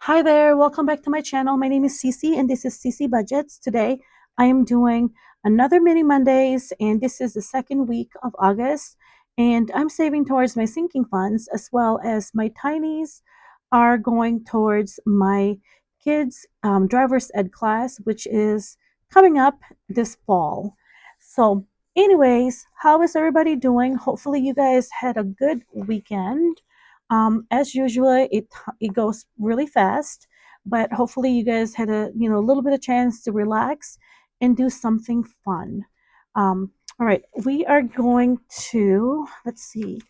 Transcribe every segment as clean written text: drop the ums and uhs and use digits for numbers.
Hi there, welcome back to my channel. My name is Cece and this is Cece Budgets. Today I am doing another mini Mondays and this is the second week of August and I'm saving towards my sinking funds as well as my tinies are going towards my kids driver's ed class, which is coming up this fall. So anyways, how is everybody doing? Hopefully you guys had a good weekend. As usual, it goes really fast, but hopefully you guys had a little bit of chance to relax and do something fun. All right, we are going to let's see.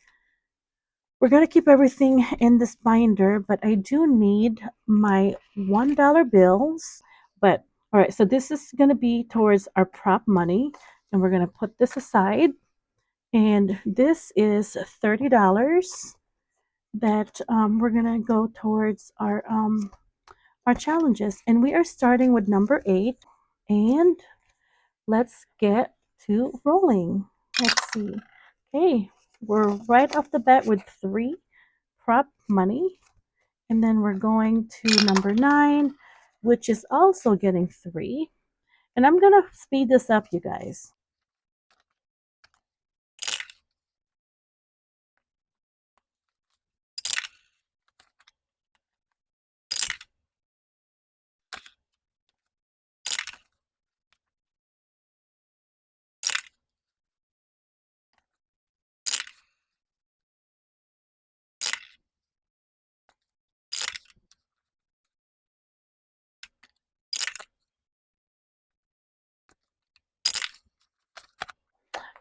We're gonna keep everything in this binder, but I do need my $1 bills. But all right, so this is gonna be towards our prop money, and we're gonna put this aside. And this is $30 that we're gonna go towards our challenges, and we are starting with number 8. And let's get to rolling. Let's see. Okay, we're right off the bat with 3 prop money, and then we're going to number 9, which is also getting 3. And I'm gonna speed this up, you guys.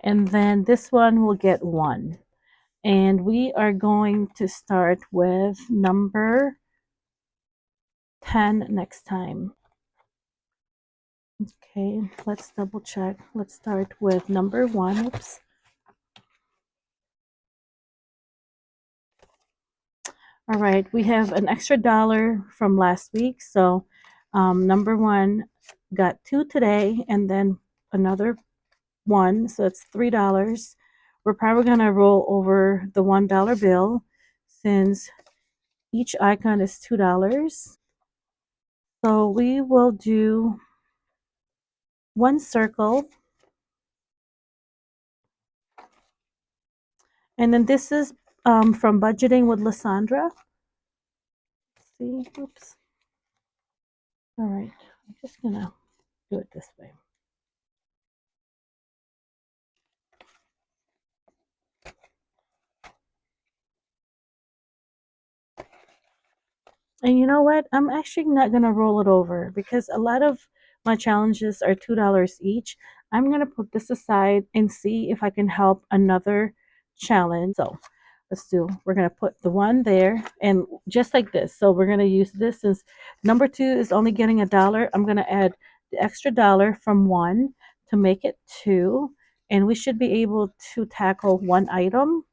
And then this one will get 1. And we are going to start with number 10 next time. Okay, let's double check. Let's start with number 1. Oops. All right, we have an extra dollar from last week. So number 1 got 2 today and then another 1. So it's $3. We're probably going to roll over the $1 bill since each icon is $2. So we will do 1 circle. And then this is from Budgeting with Lysandra. See, oops. All right, I'm just gonna do it this way. And you know what? I'm actually not gonna roll it over because a lot of my challenges are $2 each. I'm gonna put this aside and see if I can help another challenge. So we're gonna put the 1 there and just like this. So we're gonna use this since number 2 is only getting $1. I'm gonna add the extra dollar from 1 to make it 2, and we should be able to tackle 1 item.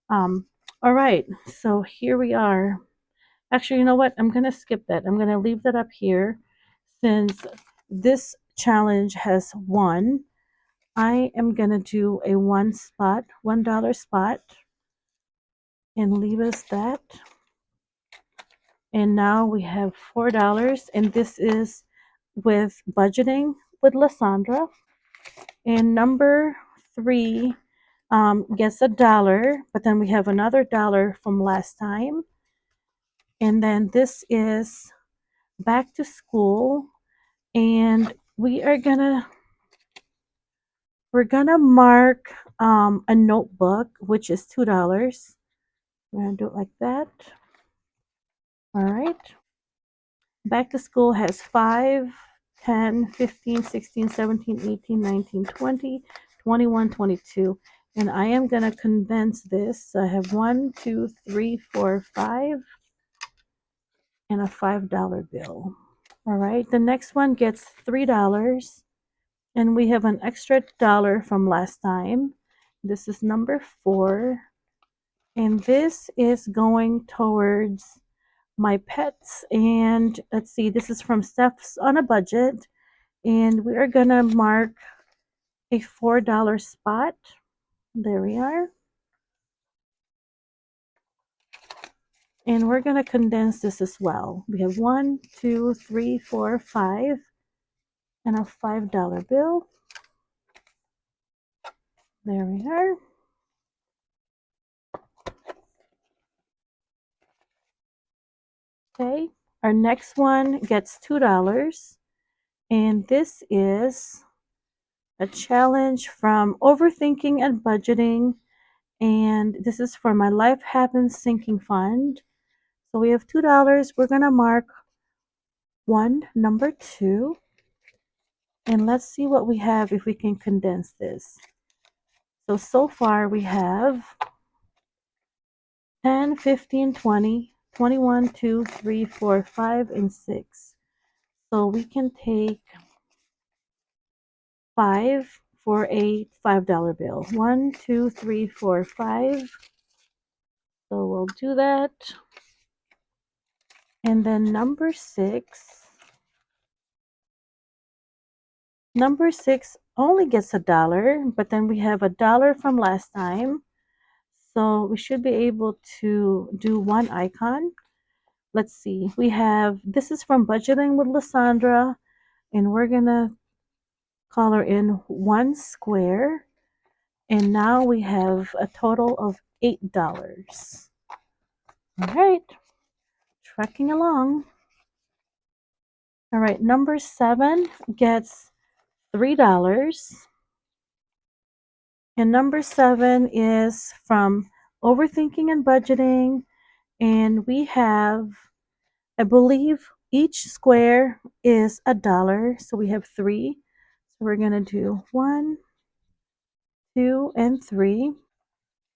All right, so here we are. Actually, you know what? I'm going to skip that. I'm going to leave that up here since this challenge has 1. I am going to do a $1 spot, and leave us that. And now we have $4, and this is with Budgeting with Lysandra. And number 3 gets $1, but then we have another dollar from last time. And then this is Back to School, and we're gonna mark a notebook, which is $2. We're gonna do it like that. All right. Back to School has 5, 10, 15, 16, 17, 18, 19, 20, 21, 22. And I am gonna condense this. I have 1, 2, 3, 4, 5, and a $5 bill. All right. The next one gets $3. And we have an extra dollar from last time. This is number 4. And this is going towards my pets. And let's see, this is from Steph's on a Budget. And we are going to mark a $4 spot. There we are. And we're going to condense this as well. We have 1, 2, 3, 4, 5, and a $5 bill. There we are. Okay, our next one gets $2. And this is a challenge from Overthinking and Budgeting. And this is for my Life Happens Sinking Fund. So we have $2. We're going to mark number 2. And let's see what we have if we can condense this. So far we have 10, 15, 20, 21, 2, 3, 4, 5, and 6. So we can take 5 for a $5 bill. 1, 2, 3, 4, 5. So we'll do that. And then number 6. Number 6 only gets $1, but then we have $1 from last time. So we should be able to do one icon. Let's see. We have, this is from Budgeting with Lysandra, and we're going to color in 1 square. And now we have a total of $8. All right. Trekking along. All right. Number 7 gets $3. And number 7 is from Overthinking and Budgeting. And we have, I believe, each square is $1. So we have 3. So we're going to do 1, 2, and 3.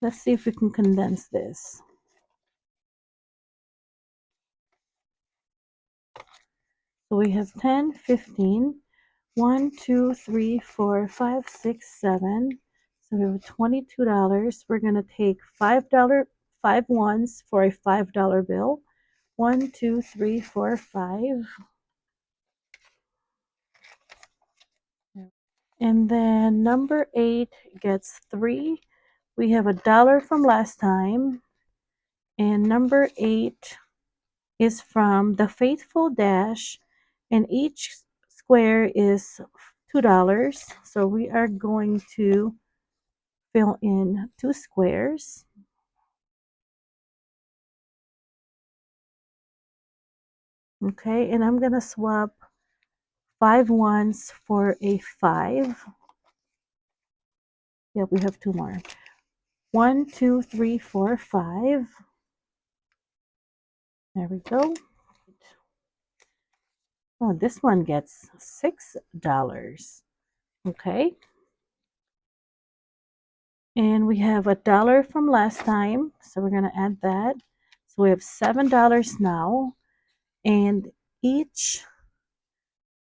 Let's see if we can condense this. So we have 10, 15, 1, 2, 3, 4, 5, 6, 7. So we have $22. We're going to take five ones for a $5 bill. 1, 2, 3, 4, 5. And then number 8 gets 3. We have $1 from last time. And number 8 is from The Faithful Dash. And each square is $2. So we are going to fill in 2 squares. Okay, and I'm going to swap 5 ones for a 5. Yep, we have 2 more. 1, 2, 3, 4, 5. There we go. Oh, this one gets $6. Okay. And we have $1 from last time, so we're going to add that. So we have $7 now, and each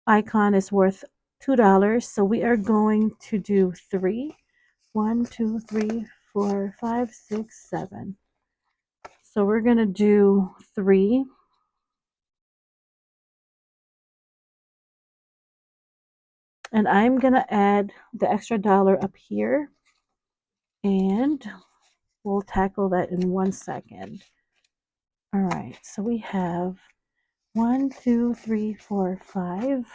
icon is worth $2. So we are going to do 3. 1, 2, 3, 4, 5, 6, 7. So we're going to do 3. And I'm going to add the extra dollar up here. And we'll tackle that in 1 second. All right, so we have 1, 2, 3, 4, 5.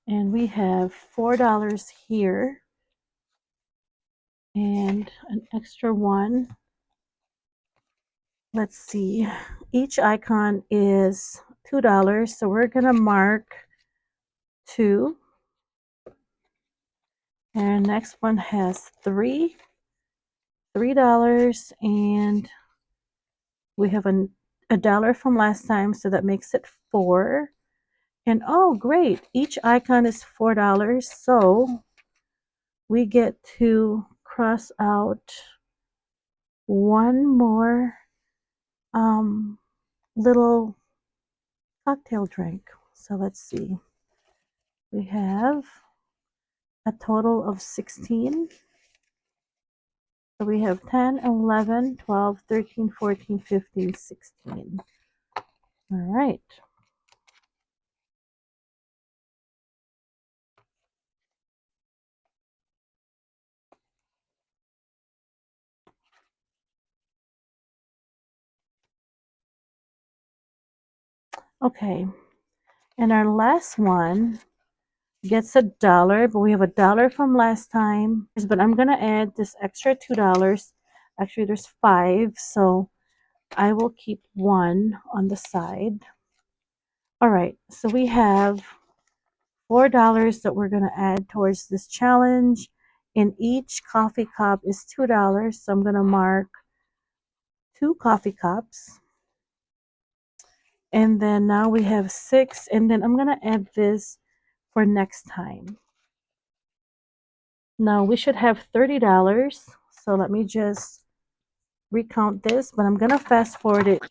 And we have $4 here and an extra 1. Let's see. Each icon is $2, so we're going to mark 2. And next one has $3, and we have a dollar from last time, so that makes it 4. And oh, great! Each icon is $4, so we get to cross out one more little cocktail drink. So let's see. We have a total of 16. So we have 10, 11, 12, 13, 14, 15, 16. All right. Okay, and our last one gets $1, but we have $1 from last time. But I'm gonna add this extra $2. Actually, there's 5, so I will keep 1 on the side. All right, so we have $4 that we're gonna add towards this challenge, and each coffee cup is $2. So I'm gonna mark 2 coffee cups. And then now we have 6, and then I'm gonna add this for next time. Now we should have $30. So let me just recount this, but I'm gonna fast forward it.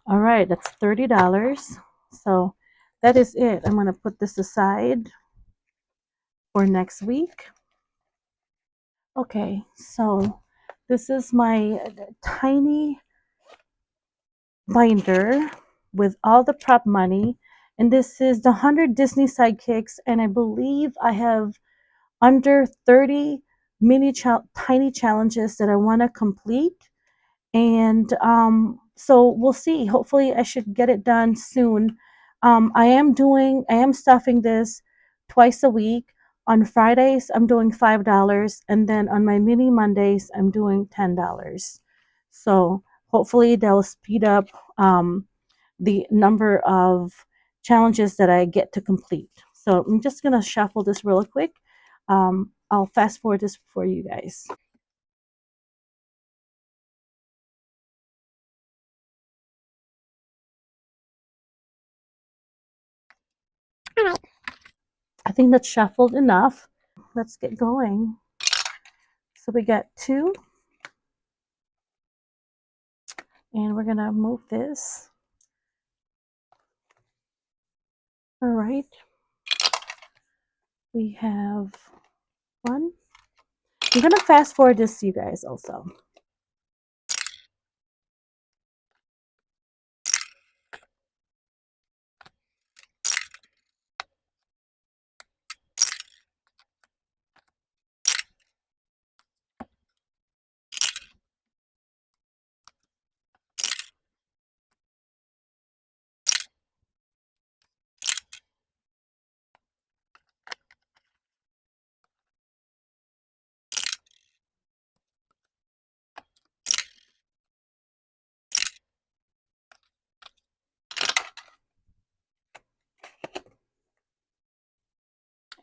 All right, that's $30. So that is it. I'm gonna put this aside for next week. Okay, so this is my tiny binder with all the prop money, and this is the 100 Disney Sidekicks, and I believe I have under 30 tiny challenges that I want to complete. And so we'll see. Hopefully I should get it done soon. I am stuffing this twice a week. On Fridays I'm doing $5, and then on my mini Mondays I'm doing $10. So hopefully they'll speed up the number of challenges that I get to complete. So I'm just gonna shuffle this real quick. I'll fast forward this for you guys. I think that's shuffled enough. Let's get going. So we got 2, and we're gonna move this. All right. We have 1. I'm gonna fast forward this to you guys also.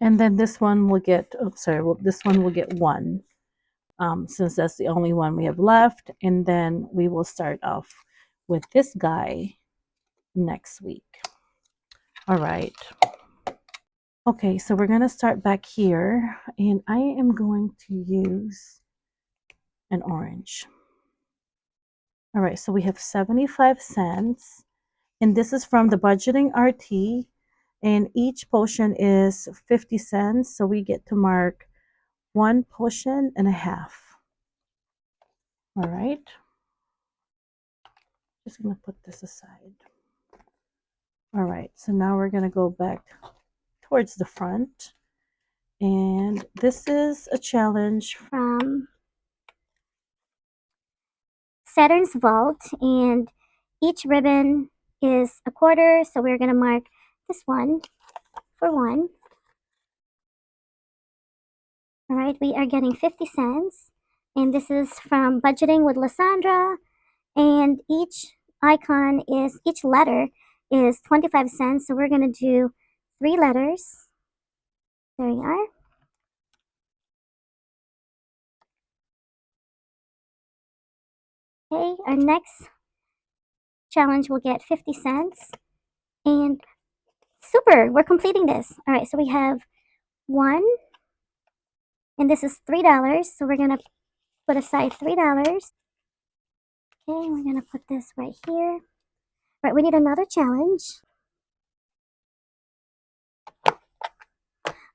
And then this one will get, this one will get 1, since that's the only one we have left. And then we will start off with this guy next week. All right. Okay, so we're going to start back here, and I am going to use an orange. All right, so we have 75 cents, and this is from the Budgeting RT, and each potion is 50 cents, so we get to mark 1 potion and a half. All right, just gonna put this aside. All right, so now we're gonna go back towards the front, and this is a challenge from Saturn's Vault, and each ribbon is a quarter, so we're going to mark this one for 1. All right, we are getting 50 cents, and this is from Budgeting with Lysandra, and each letter is 25 cents, so we're going to do 3 letters. There we are. Okay, our next challenge will get 50 cents, and super, we're completing this. All right, so we have 1, and this is $3, so we're gonna put aside $3. Okay, we're gonna put this right here. Right, we need another challenge.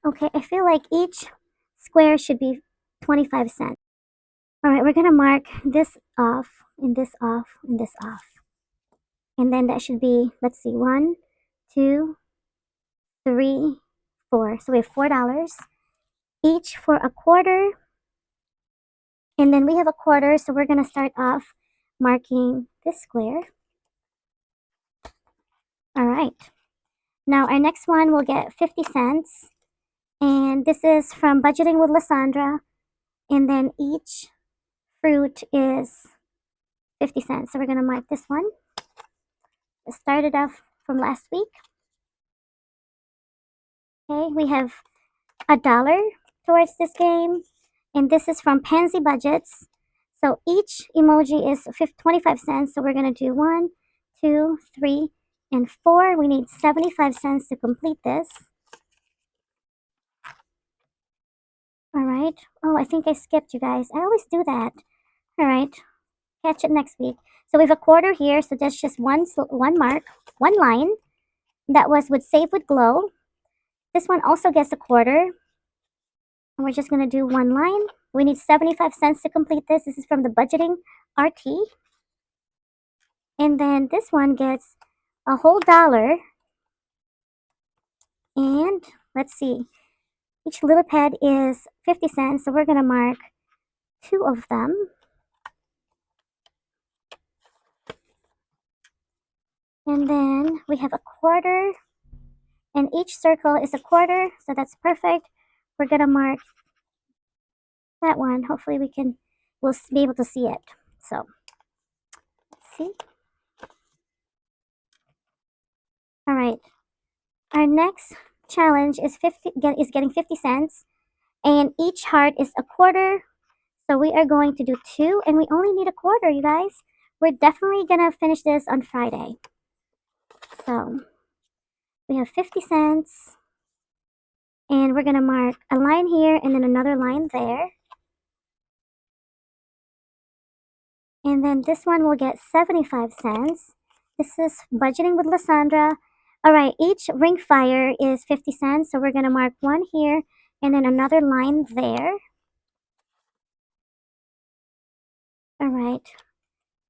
Okay, I feel like each square should be 25 cents. All right, we're gonna mark this off, and this off, and this off. And then that should be, let's see, 1, 2, 3, 4. So we have $4. each for a quarter. And then we have a quarter, so we're going to start off marking this square. All right. Now our next one will get 50 cents. And this is from Budgeting with Lysandra. And then each fruit is 50 cents. So we're going to mark this one. It started off from last week. Okay, we have $1 towards this game. And this is from Pansy Budgets. So each emoji is 25 cents. So we're going to do 1, 2, 3, and 4. We need 75 cents to complete this. All right. Oh, I think I skipped you guys. I always do that. All right. Catch it next week. So we have a quarter here. So that's just one mark, one line. That was with Save with Glow. This one also gets a quarter. And we're just going to do one line. We need 75 cents to complete this. This is from the Budgeting RT. And then this one gets a whole $1. And let's see. Each lily pad is 50 cents. So we're going to mark 2 of them. And then we have a quarter. And each circle is a quarter. So that's perfect. We're going to mark that one. Hopefully we'll be able to see it. So let's see. All right. Our next challenge is getting 50 cents. And each heart is a quarter. So we are going to do 2. And we only need a quarter, you guys. We're definitely going to finish this on Friday. So we have 50 cents. And we're going to mark a line here and then another line there. And then this one will get 75 cents. This is Budgeting with Lysandra. All right, each ring fire is 50 cents. So we're going to mark one here and then another line there. All right.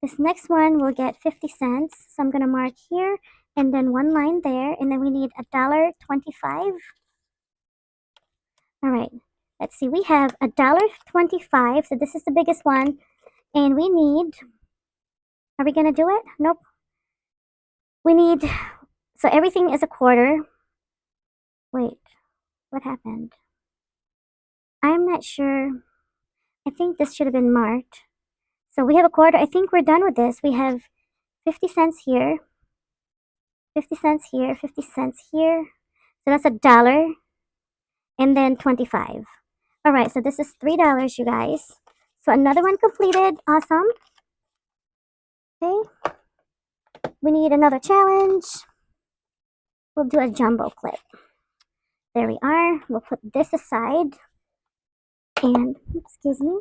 This next one will get 50 cents. So I'm going to mark here and then one line there. And then we need $1.25. All right. Let's see. We have $1.25. So this is the biggest one. And we need, are we going to do it? Nope. We need, so everything is a quarter. Wait, what happened? I'm not sure. I think this should have been marked. So we have a quarter. I think we're done with this. We have 50 cents here, 50 cents here, 50 cents here. So that's $1 and then 25. All right, so this is $3, you guys. So another one completed. Awesome. Okay. We need another challenge. We'll do a jumbo clip. There we are. We'll put this aside. And, excuse me.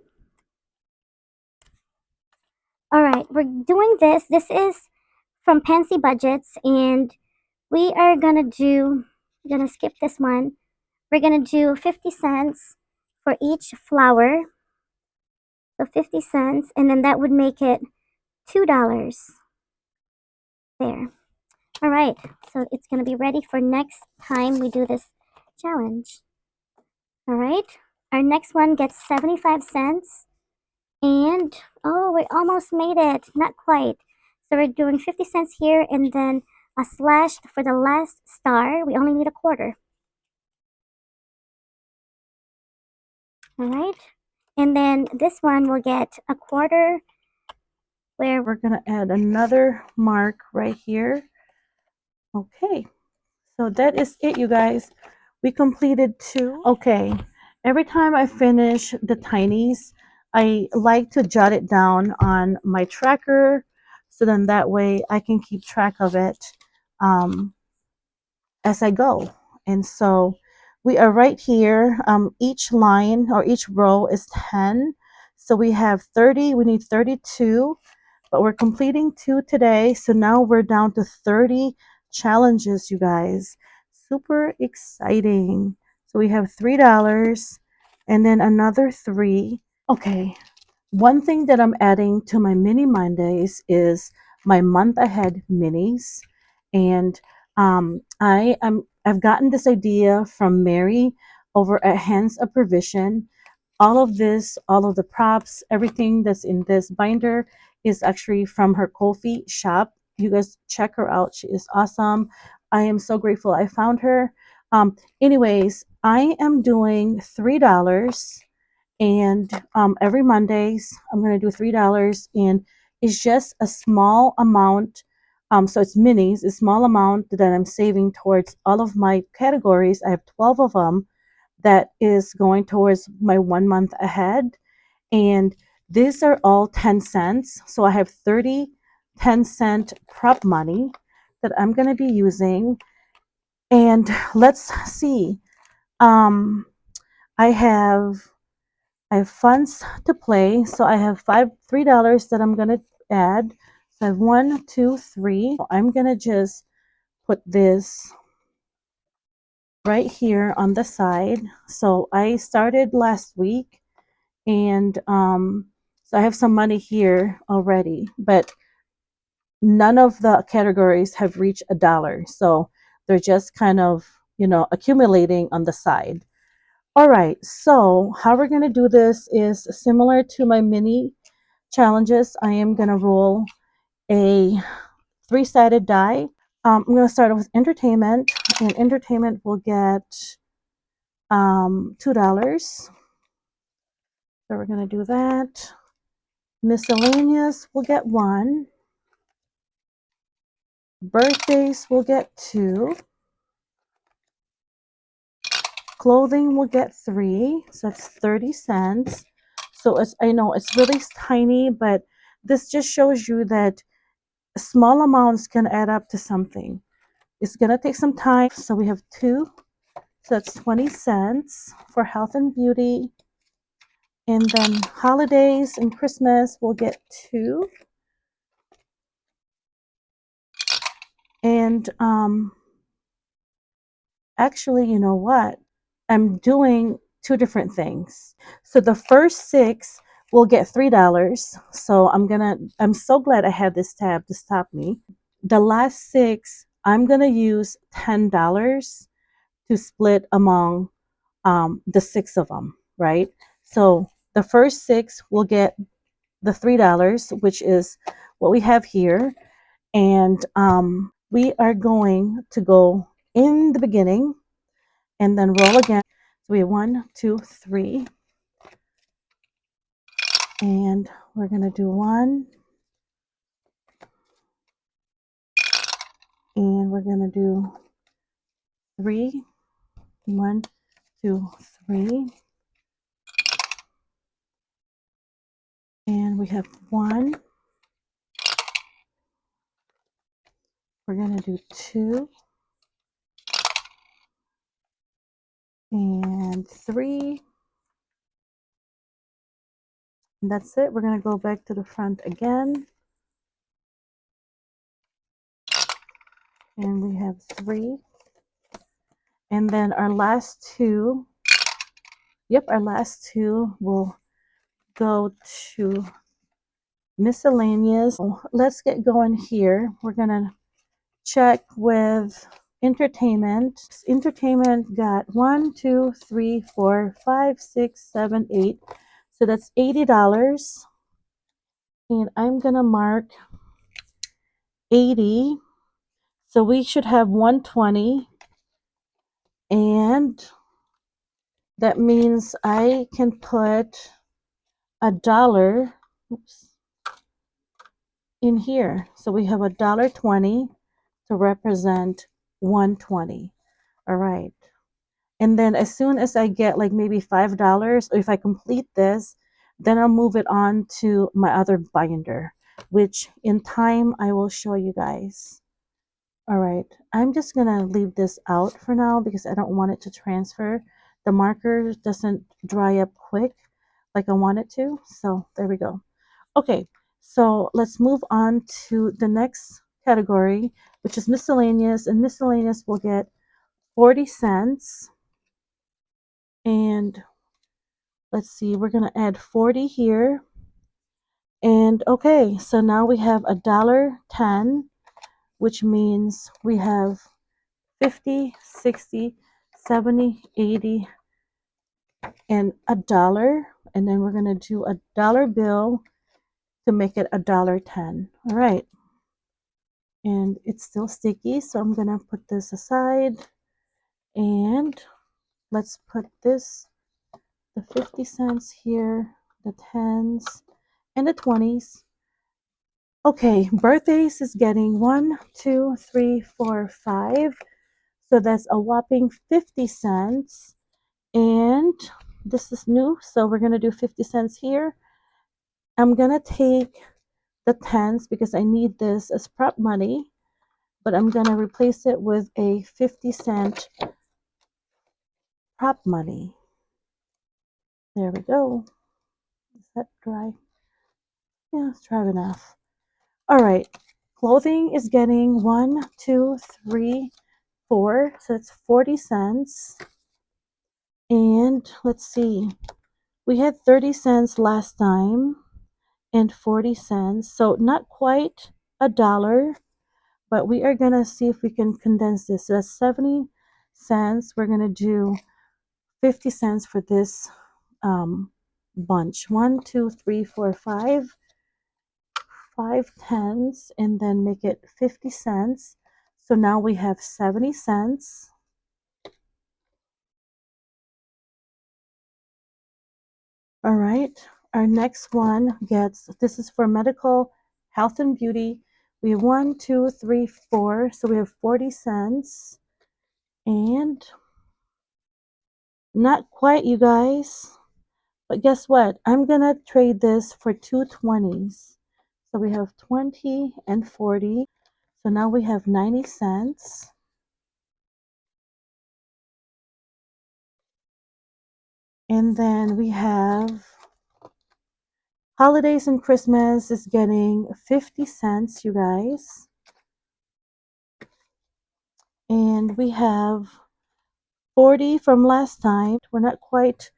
All right, we're doing this. This is from Pansy Budgets, and we are gonna skip this one. We're gonna do 50 cents for each flower. So 50 cents, and then that would make it $2. There. All right, so it's gonna be ready for next time we do this challenge. All right, our next one gets 75 cents. And, oh, we almost made it. Not quite. So we're doing 50 cents here and then a slash for the last star. We only need a quarter. All right. And then this one will get a quarter where We're going to add another mark right here. Okay. So that is it, you guys. We completed 2. Okay. Every time I finish the tinies, I like to jot it down on my tracker, so then that way I can keep track of it as I go. And so we are right here. Each line or each row is 10. So we have 30. We need 32, but we're completing 2 today. So now we're down to 30 challenges, you guys. Super exciting. So we have $3 and then another 3. Okay, one thing that I'm adding to my mini Mondays is my month ahead minis. And I've gotten this idea from Mary over at Hands of Provision. All of this, all of the props, everything that's in this binder is actually from her Ko-fi shop. You guys check her out. She is awesome. I am so grateful I found her. Anyways, I am doing $3, and every Mondays I'm going to do $3, and it's just a small amount. So it's minis, a small amount that I'm saving towards all of my categories. I have 12 of them that is going towards my 1 month ahead. And these are all 10 cents. So I have 30 10-cent prep money that I'm going to be using. And let's see. Um, I have funds to play. So I have $3 that I'm going to add. So I have 1, 2, 3. I'm going to just put this right here on the side. So I started last week, and so I have some money here already, but none of the categories have reached $1. So they're just kind of, accumulating on the side. All right, so how we're going to do this is similar to my mini challenges. I am going to roll a 3-sided die. I'm going to start with entertainment, and entertainment will get $2. So we're going to do that. Miscellaneous will get 1. Birthdays will get 2. Clothing will get 3. So that's 30 cents. So I know it's really tiny, but this just shows you that small amounts can add up to something. It's going to take some time. So we have 2. So that's 20 cents for health and beauty. And then holidays and Christmas will get 2. And actually, you know what? I'm doing 2 different things. So the first 6 will get $3. So I'm so glad I had this tab to stop me. The last 6, I'm gonna use $10 to split among the 6 of them, right? So the first 6 will get the $3, which is what we have here. And we are going to go in the beginning and then roll again. So we have 1, 2, 3, and we're going to do 1, and we're going to do 3, 1, 2, 3, and we have 1. We're going to do 2 and 3. And that's it. We're going to go back to the front again. And we have 3. And then our last 2, our last 2 will go to miscellaneous. Let's get going here. We're going to check with entertainment. Entertainment got 1, 2, 3, 4, 5, 6, 7, 8. So that's $80. And I'm going to mark 80. So we should have 120. And that means I can put $1 in here. So we have $1.20 to represent 120. All right. And then as soon as I get like maybe $5, or if I complete this, then I'll move it on to my other binder, which in time I will show you guys. All right, I'm just gonna leave this out for now because I don't want it to transfer. The marker doesn't dry up quick like I want it to. So there we go. Okay, so let's move on to the next category, which is miscellaneous, and miscellaneous will get 40 cents. And let's see, we're going to add 40 here. And okay, so now we have $1.10, which means we have 50, 60, 70, 80, and $1, and then we're going to do a dollar bill to make it $1.10. All right. And it's still sticky, so I'm going to put this aside, and let's put this, the 50 cents here, the 10s, and the 20s. Okay, birthdays is getting 1, 2, 3, 4, 5. So that's a whopping 50 cents. And this is new, so we're going to do 50 cents here. I'm going to take the 10s because I need this as prop money, but I'm going to replace it with a 50-cent prop money. There we go. Is that dry? Yeah, it's dry enough. All right. Clothing is getting 1, 2, 3, 4. So it's 40 cents. And let's see. We had 30 cents last time and 40 cents. So not quite $1, but we are going to see if we can condense this. So that's 70 cents. We're going to do 50 cents for this bunch. 1, 2, 3, 4, 5. 5 tens, and then make it 50 cents. So now we have 70 cents. All right, our next one gets, this is for medical, health, and beauty. We have 1, 2, 3, 4. So we have 40 cents. And not quite, you guys. But guess what? I'm going to trade this for 2 20s. So we have 20 and 40. So now we have 90 cents. And then we have holidays and Christmas is getting 50 cents, you guys. And we have 40 from last time. We're not quite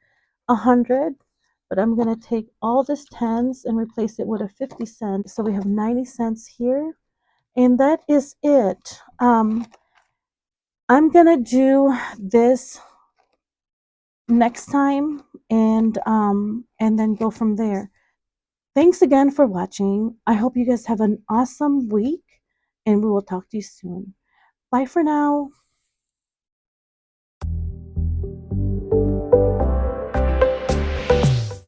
100, but I'm going to take all this tens and replace it with a 50 cent. So we have 90 cents here. And that is it. I'm going to do this next time and then go from there. Thanks again for watching. I hope you guys have an awesome week, and we will talk to you soon. Bye for now.